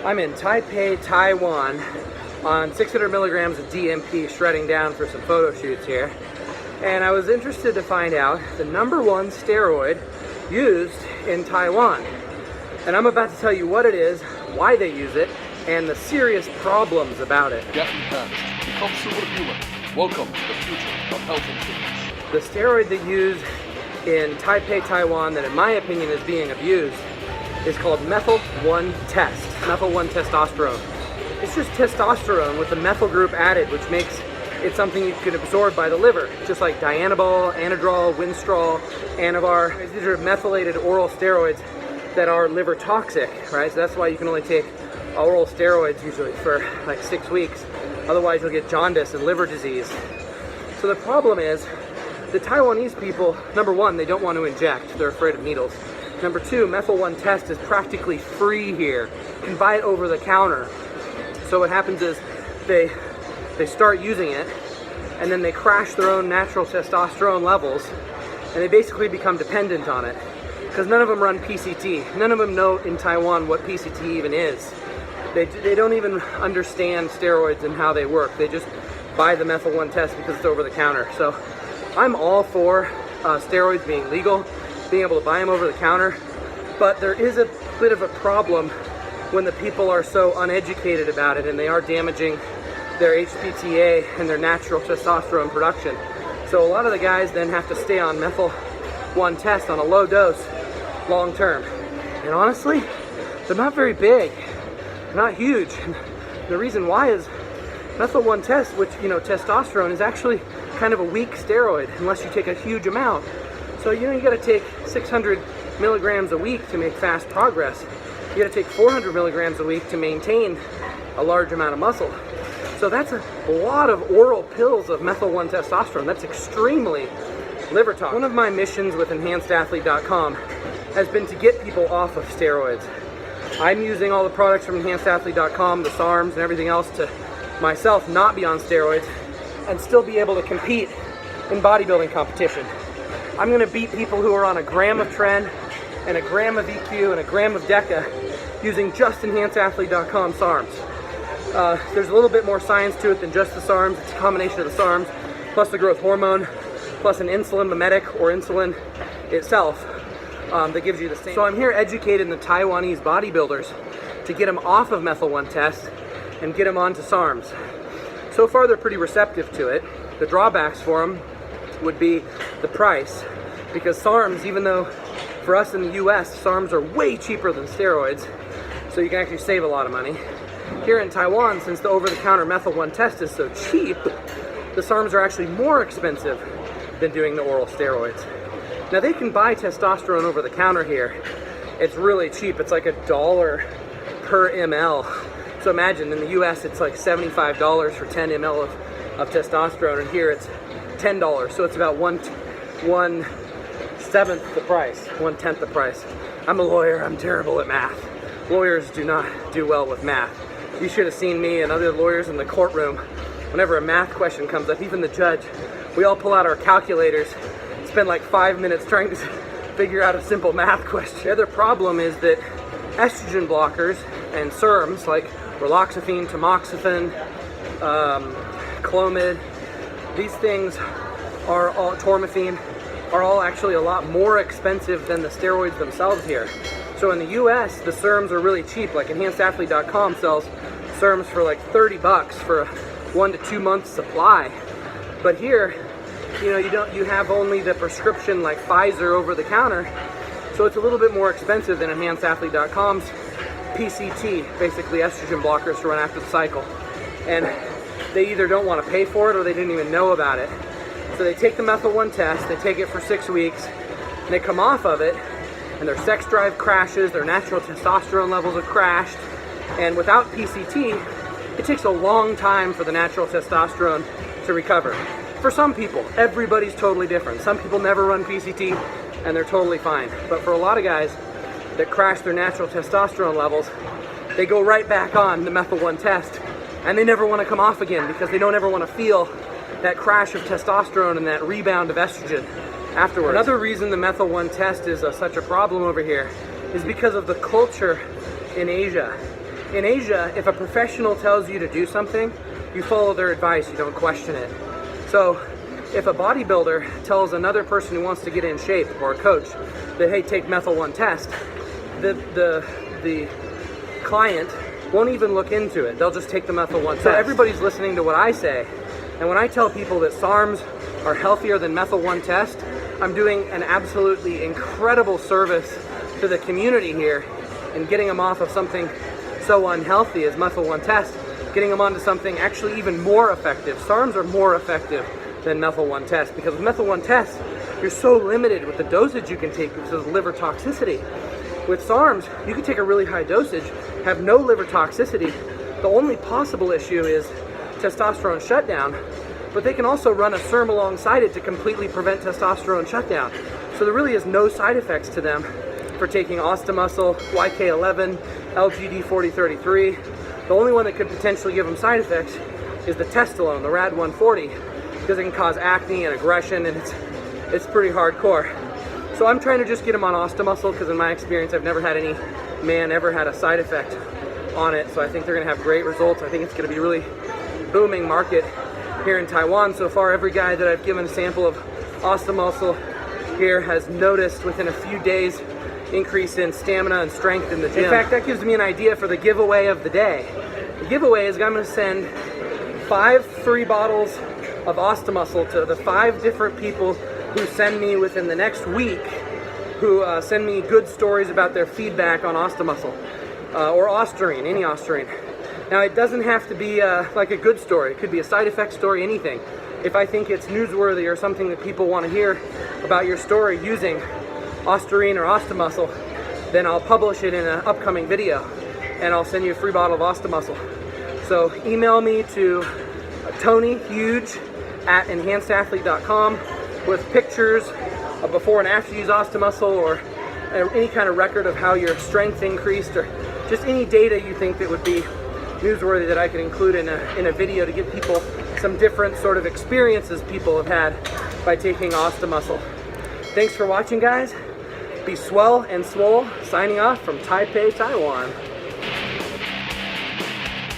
I'm in Taipei, Taiwan on 600 milligrams of DMP shredding down for some photo shoots here. And I was interested to find out the #1 steroid used in Taiwan. And I'm about to tell you what it is, why they use it, and the serious problems about it. Get enhanced. Become superhuman. Welcome to the future of health and fitness. The steroid they use in Taipei, Taiwan, that in my opinion is being abused, is called Methyl 1 Test. Methyl 1 testosterone. It's just testosterone with the methyl group added, which makes it something you can absorb by the liver, just like Dianabol, Anadrol, Winstrol, Anavar. These are methylated oral steroids that are liver toxic, right? So that's why you can only take oral steroids usually for like 6 weeks. Otherwise you'll get jaundice and liver disease. So the problem is, the Taiwanese people, #1, they don't want to inject. They're afraid of needles. #2, Methyl 1 Test is practically free here. You can buy it over the counter. So what happens is they start using it, and then they crash their own natural testosterone levels, and they basically become dependent on it. Because none of them run PCT. None of them know in Taiwan what PCT even is. They don't even understand steroids and how they work. They just buy the Methyl 1 Test because it's over the counter. So I'm all for steroids being legal, being able to buy them over the counter, but there is a bit of a problem when the people are so uneducated about it and they are damaging their HPTA and their natural testosterone production. So a lot of the guys then have to stay on Methyl 1 Test on a low dose long term. And honestly, they're not very big, not huge. And the reason why is Methyl 1 Test, which, you know, testosterone is actually kind of a weak steroid unless you take a huge amount. So, you know, you gotta take 600 milligrams a week to make fast progress. You gotta take 400 milligrams a week to maintain a large amount of muscle. So that's a lot of oral pills of Methyl 1 testosterone. That's extremely liver toxic. One of my missions with EnhancedAthlete.com has been to get people off of steroids. I'm using all the products from EnhancedAthlete.com, the SARMs and everything else, to myself not be on steroids and still be able to compete in bodybuilding competition. I'm gonna beat people who are on a gram of Tren and a gram of EQ and a gram of DECA using just EnhancedAthlete.com SARMs. There's a little bit more science to it than just the SARMs. It's a combination of the SARMs plus the growth hormone plus an insulin mimetic or insulin itself that gives you the same. So I'm here educating the Taiwanese bodybuilders to get them off of Methyl 1 Test and get them onto SARMs. So far they're pretty receptive to it. The drawbacks for them would be the price, because SARMs, even though for us in the US, SARMs are way cheaper than steroids, so you can actually save a lot of money. Here in Taiwan, since the over-the-counter Methyl 1 Test is so cheap, the SARMs are actually more expensive than doing the oral steroids. Now they can buy testosterone over the counter here. It's really cheap. It's like $1 per ml. So imagine in the US it's like $75 for 10 ml of testosterone, and here it's $10. So it's about 1/7 the price, 1/10 the price. I'm a lawyer, I'm terrible at math. Lawyers do not do well with math. You should have seen me and other lawyers in the courtroom. Whenever a math question comes up, even the judge, we all pull out our calculators, spend like 5 minutes trying to figure out a simple math question. The other problem is that estrogen blockers and SERMs like raloxifene, tamoxifen, Clomid, these things are all, tormethine, are all actually a lot more expensive than the steroids themselves here. So in the US, the SERMs are really cheap. Like EnhancedAthlete.com sells SERMs for like 30 bucks for a 1 to 2 month supply. But here, you know, you have only the prescription like Pfizer over the counter. So it's a little bit more expensive than EnhancedAthlete.com's PCT, basically estrogen blockers to run after the cycle. And they either don't want to pay for it or they didn't even know about it. So they take the Methyl 1 Test, they take it for 6 weeks, and they come off of it, and their sex drive crashes, their natural testosterone levels have crashed, and without PCT, it takes a long time for the natural testosterone to recover. For some people, everybody's totally different. Some people never run PCT, and they're totally fine. But for a lot of guys that crash their natural testosterone levels, they go right back on the Methyl 1 Test, and they never want to come off again because they don't ever want to feel that crash of testosterone and that rebound of estrogen afterwards. Another reason the Methyl 1 Test is such a problem over here is because of the culture in Asia. In Asia, if a professional tells you to do something, you follow their advice, you don't question it. So if a bodybuilder tells another person who wants to get in shape, or a coach, that hey, take Methyl 1 test, the client won't even look into it. They'll just take the Methyl 1 test. So everybody's listening to what I say. And when I tell people that SARMs are healthier than Methyl 1 test, I'm doing an absolutely incredible service to the community here and getting them off of something so unhealthy as Methyl 1 test, getting them onto something actually even more effective. SARMs are more effective than Methyl 1 test because with Methyl 1 test, you're so limited with the dosage you can take because of liver toxicity. With SARMs, you can take a really high dosage, have no liver toxicity. The only possible issue is testosterone shutdown, but they can also run a SERM alongside it to completely prevent testosterone shutdown. So there really is no side effects to them for taking Ostamuscle, YK11, LGD4033. The only one that could potentially give them side effects is the Testosterone, the RAD140, because it can cause acne and aggression, and it's pretty hardcore. So I'm trying to just get them on Ostamuscle because in my experience I've never had any man ever had a side effect on it, so I think they're going to have great results. I think it's going to be a really booming market here in Taiwan. So far, every guy that I've given a sample of Ostamuscle here has noticed within a few days increase in stamina and strength in the gym. In fact, that gives me an idea for the giveaway of the day. The giveaway is I'm going to send 5 free bottles of Ostamuscle to the 5 different people who send me within the next week, who send me good stories about their feedback on Ostamuscle or Ostarine, any Ostarine. Now, it doesn't have to be like a good story. It could be a side effect story, anything. If I think it's newsworthy or something that people want to hear about your story using Ostarine or Ostamuscle, then I'll publish it in an upcoming video and I'll send you a free bottle of Ostamuscle. So email me to TonyHuge@enhancedathlete.com with pictures of before and after you use Ostamuscle, or any kind of record of how your strength increased, or just any data you think that would be newsworthy that I could include in a video to give people some different sort of experiences people have had by taking Ostamuscle. Thanks for watching, guys. Be swell and swole. Signing off from Taipei, Taiwan.